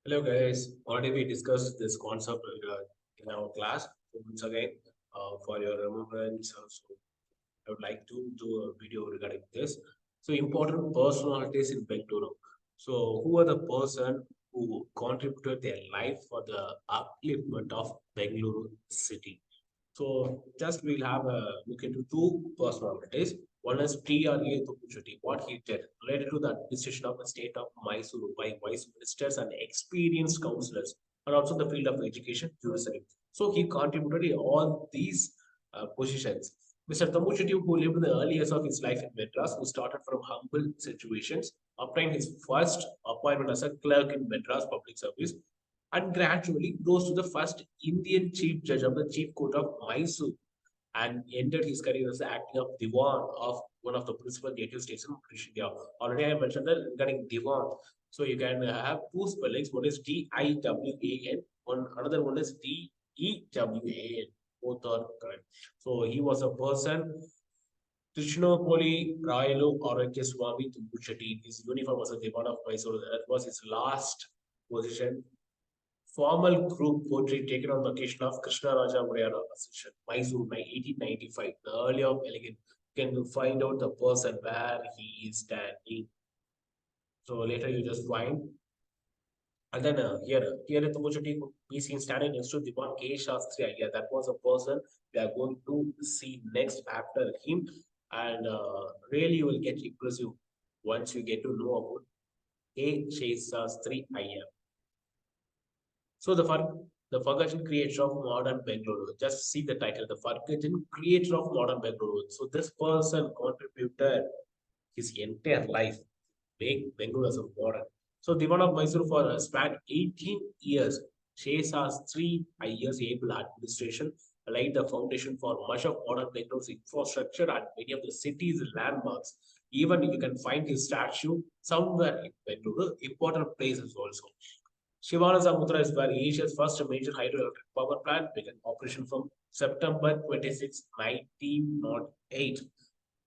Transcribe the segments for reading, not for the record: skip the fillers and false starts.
Hello guys, already we discussed this concept in our class. So once again, for your remembrance, so I would like to do a video regarding this. So important personalities in Bengaluru. So who are the person who contributed their life for the upliftment of Bengaluru city? So just we'll have a look into two personalities. One is T.R.A. Tupuchoti, what he did related to the administration of the state of Mysuru by vice ministers and experienced councillors, and also the field of education, tourism. So he contributed in all these positions. Mr. Tamuchiti, who lived in the early years of his life in Madras, who started from humble situations, obtained his first appointment as a clerk in Madras Public Service, and gradually rose to the first Indian Chief Judge of the Chief Court of Mysore and ended his career as the acting of Diwan of one of the principal native states in British India. Already I mentioned that regarding Diwan. So you can have two spellings. One is Diwan, another one is Dewan. Both are correct. So he was a person. Trishnopoli Rayalu Arake Swami Tumbuchati. His uniform was a Diwan of Mysore. That was his last position. Formal group portrait taken on the occasion of Krishna Raja Murayana Ascension, Mysore by 1895. The early of elegant. You can find out the person where he is standing. So later you just find. And then here at the Muchati could be seen standing next to Diwan K. Shastri Iyer. That was a person we are going to see next after him. And really you will get impressive once you get to know about K. Shastri Iyer. So the forgotten creator of modern Bengaluru. Just see the title, the forgotten creator of modern Bengaluru. So this person contributed his entire life make Bengaluru as a modern. So Diwan of Mysore for a span 18 years, Shastri Iyer's able administration laid the foundation for much of modern Bengaluru's infrastructure and many of the city's landmarks. Even you can find his statue somewhere in Bengaluru, important places also. Shivanasamuddra is where Asia's first major hydroelectric power plant began operation from September 26, 1908.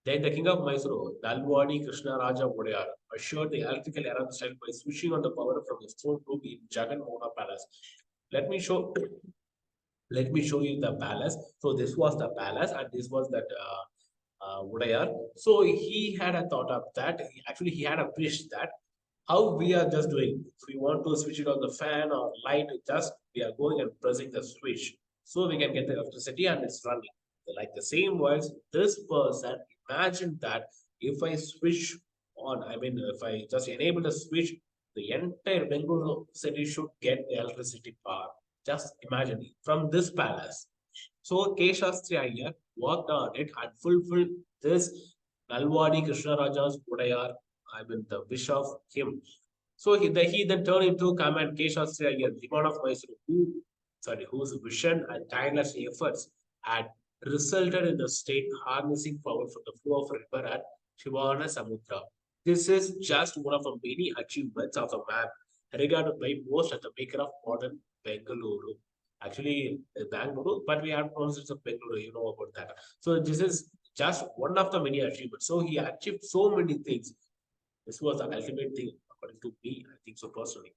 Then the king of Mysore, Dalwadi Krishna Raja Vodayar, assured the electrical era of style by switching on the power from his throne room in Jagan Mona Palace. Let me show let me show you the palace. So this was the palace and this was that Vodayar. So he had a thought of that. Actually, he had a wish that how we are just doing. If we want to switch it on the fan or light, just we are going and pressing the switch. So we can get the electricity and it's running. Like the same words, this person imagine that if I switch on, I mean, if I just enable the switch, the entire Bengaluru city should get the electricity power. Just imagine from this palace. So K. Shastri Iyer worked on it and fulfilled this Nalwadi Krishna Raja's Vodayar, I mean the wish of him. So he then turned into command K. Shastri Iyer, Diwan of Mysore, whose vision and tireless efforts had resulted in the state harnessing power from the flow of river at Shivana Samudra. This is just one of the many achievements of the man regarded by most as the maker of modern Bengaluru. Actually, Bangalore, but we have pronunciation of Bengaluru, you know about that. So this is just one of the many achievements. So he achieved so many things. This was the ultimate thing, according to me. I think so personally.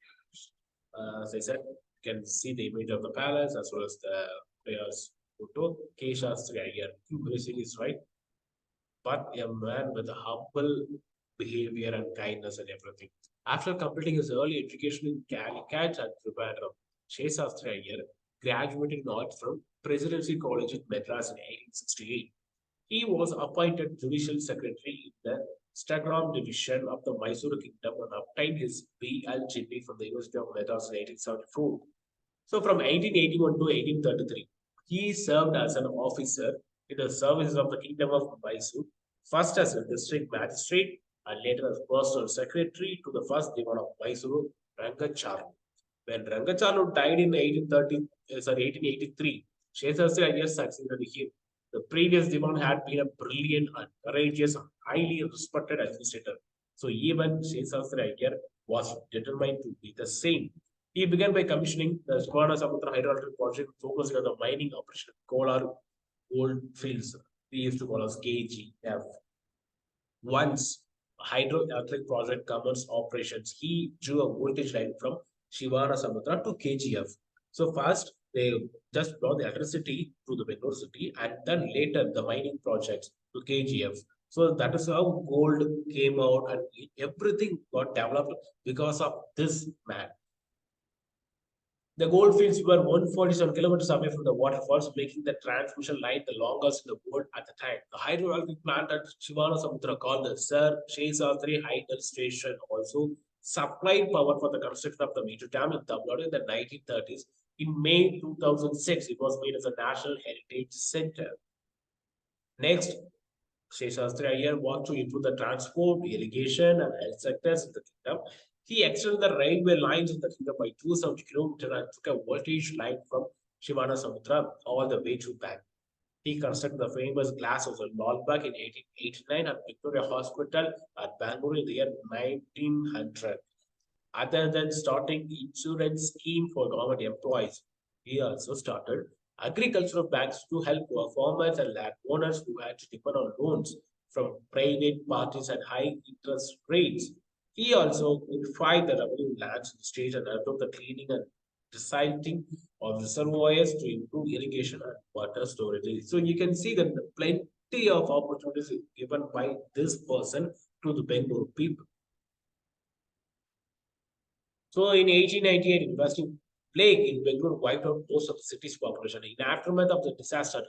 As I said, you can see the image of the palace as well as the players' photo. Kesha Sriyar, everything is right, but a man with a humble behavior and kindness and everything. After completing his early education in Calicut and Trivandrum, Shastri Iyer graduated not from Presidency College in Madras in 1868. He was appointed judicial secretary in the Stagram division of the Mysore Kingdom and obtained his B.L.G.P. from the University of Madras in 1874. So from 1881 to 1833, he served as an officer in the services of the Kingdom of Mysore, first as a district magistrate and later as personal secretary to the first Diwan of Mysore, Rangacharu. When Rangacharu died in 1883, Shastri Iyer succeeded him. The previous Diwan had been a brilliant and courageous and highly respected administrator. So even Shastri Iyer was determined to be the same. He began by commissioning the Swana Samudra hydroelectric project focusing on the mining operation of Kolar gold fields. We used to call us KGF. Once hydroelectric project commenced operations, he drew a voltage line from Shivana Samudra to KGF. So first they just brought the electricity to the Bengaluru city, and then later the mining projects to KGF. So that is how gold came out, and everything got developed because of this man. The gold fields were 147 kilometers away from the waterfalls, making the transmission line the longest in the world at the time. The hydroelectric plant at Shivanasamudra, called the Sir Sheshatri Hydel Station, also supplied power for the construction of the major dam in Tamil Nadu in the 1930s. In May 2006, it was made as a National Heritage Center. Next, Sheshastri Iyer wants to improve the transport, irrigation, and health sectors in the kingdom. He extended the railway lines in the kingdom by 270 kilometers and took a voltage line from Shivana Samudra all the way to Bank. He constructed the famous glass house in Lalbagh in 1889 and Victoria Hospital at Bangalore in the year 1900. Other than starting insurance scheme for government employees, he also started agricultural banks to help farmers and landowners who had to depend on loans from private parties at high interest rates. He also purified the revenue lands in the state and helped the cleaning and desilting of reservoirs to improve irrigation and water storage. So you can see that plenty of opportunities given by this person to the Bengal people. So in 1898, investing plague in Bengaluru wiped out most of the city's population. In aftermath of the disaster,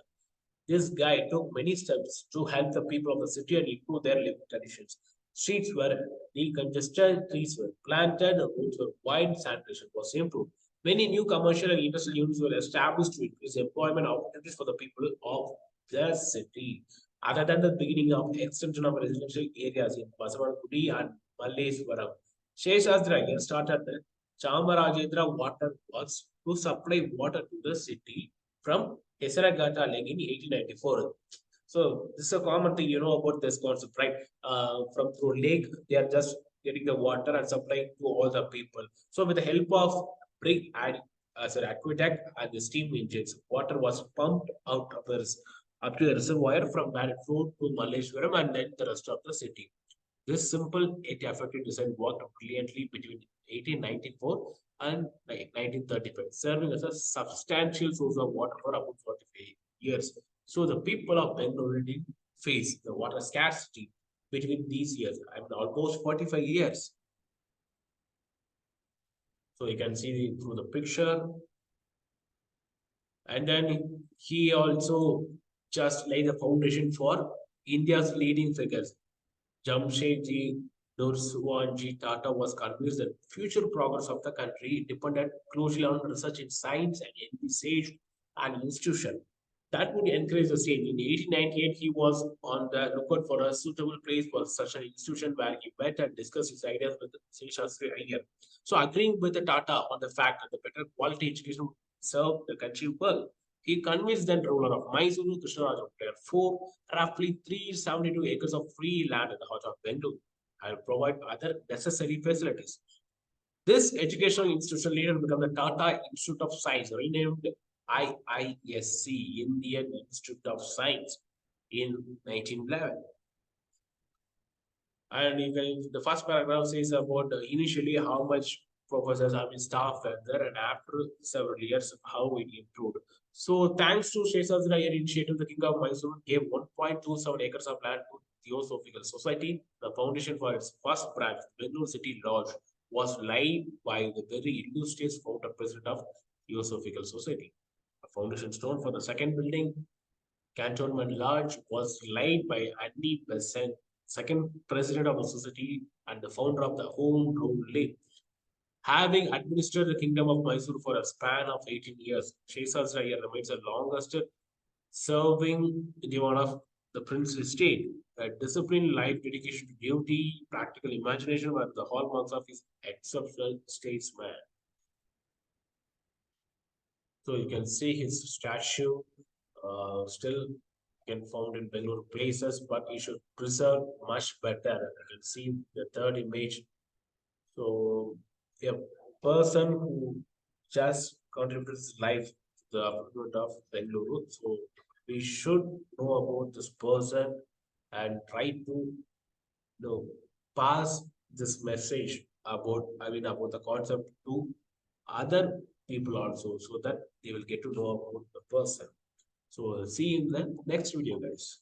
this guy took many steps to help the people of the city and improve their living conditions. Streets were decongested, trees were planted, roads were wide, sanitation was improved. Many new commercial and industrial units were established to increase employment opportunities for the people of the city. Other than the beginning of extension of residential areas in Basavanakudi and Malleswaram, Sheshasdraya started the Chamarajendra water works to supply water to the city from Hesaragata Lake in 1894. So this is a common thing you know about this concept, right? From through lake, they are just getting the water and supplying to all the people. So with the help of big as an aqueduct and the steam engines, water was pumped out of the up to the reservoir from where it flowed to Malleshwaram and then the rest of the city. This simple yet effective design worked brilliantly between 1894 and 1935, serving as a substantial source of water for about 45 years. So the people of Bengaluru did face the water scarcity between these years, I mean almost 45 years. So you can see through the picture. And then he also just laid the foundation for India's leading figures. Jamshedji Dorswanji Tata was convinced that future progress of the country depended closely on research in science and envisaged an institution that would encourage the same. In 1898, he was on the lookout for a suitable place for such an institution where he met and discussed his ideas with Shastri Iyer. So, agreeing with the Tata on the fact that the better quality education would serve the country well, he convinced then ruler of Mysuru, Krishnaraj of Player 4, roughly 372 acres of free land in the heart of Bengaluru and provide other necessary facilities. This educational institution later became the Tata Institute of Science, renamed IISC, Indian Institute of Science, in 1911. And even the first paragraph says about initially how much professors, I mean staff were there, and after several years how it improved. So thanks to Sheshadraya initiative, the King of Mysore gave 1.27 acres of land to Theosophical Society. The foundation for its first branch, Bengaluru City Lodge, was laid by the very illustrious founder president of Theosophical Society. The foundation stone for the second building, Cantonment Lodge, was laid by Annie Besant, second president of the society and the founder of the Home Rule League. Having administered the kingdom of Mysore for a span of 18 years, Sheshadraya remains the longest serving Diwan of the princely state. A disciplined life, dedication to duty, practical imagination were the hallmarks of his exceptional statesman. So you can see his statue still can found in Bengaluru places, but he should preserve much better. You can see the third image. So a person who just contributes his life to the upliftment of Bengaluru. So we should know about this person and try to know pass this message about, I mean, about the concept to other people also, so that they will get to know about the person. So see you in the next video, guys.